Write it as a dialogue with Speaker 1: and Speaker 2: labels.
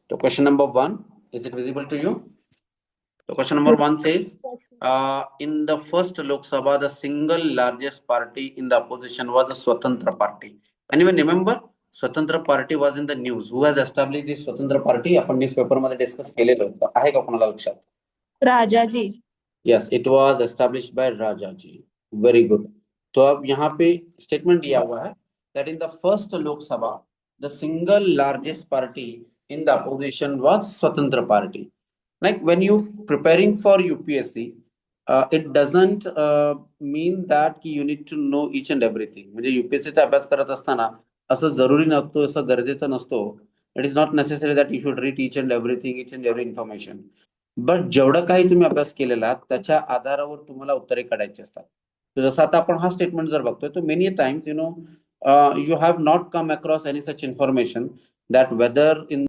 Speaker 1: So question number 1, is it visible to you? So question number 1 says, in the first Lok Sabha, the single largest party in the opposition was the Swatantra Party. Anyone remember? Swatantra Party was in the news. Who has established this Swatantra Party? आपण newspaper मध्ये discuss केलेलं होतं. आहे का कोणाला लक्षात?
Speaker 2: Rajaji.
Speaker 1: Yes, it was established by Rajaji. Very good. तो अब यहाँ पे स्टेटमेंट दिया हुआ है that in the first Lok Sabha, the single largest party in the opposition was Swatantra Party. Like when you preparing for UPSC, it doesn't mean that you need to know each and everything. म्हणजे UPSC चा अभ्यास करत असताना असं जरुरी नसतो, असं गरजेचं नसतो. It is not necessary that you should read each and everything, each and every information. But जेवढं काही तुम्ही अभ्यास केलेला त्याच्या आधारावर तुम्हाला उत्तरे काढायची असतात. जसं आता आपण हा स्टेटमेंट जर बघतोय तर many times you have not come across any such information that whether in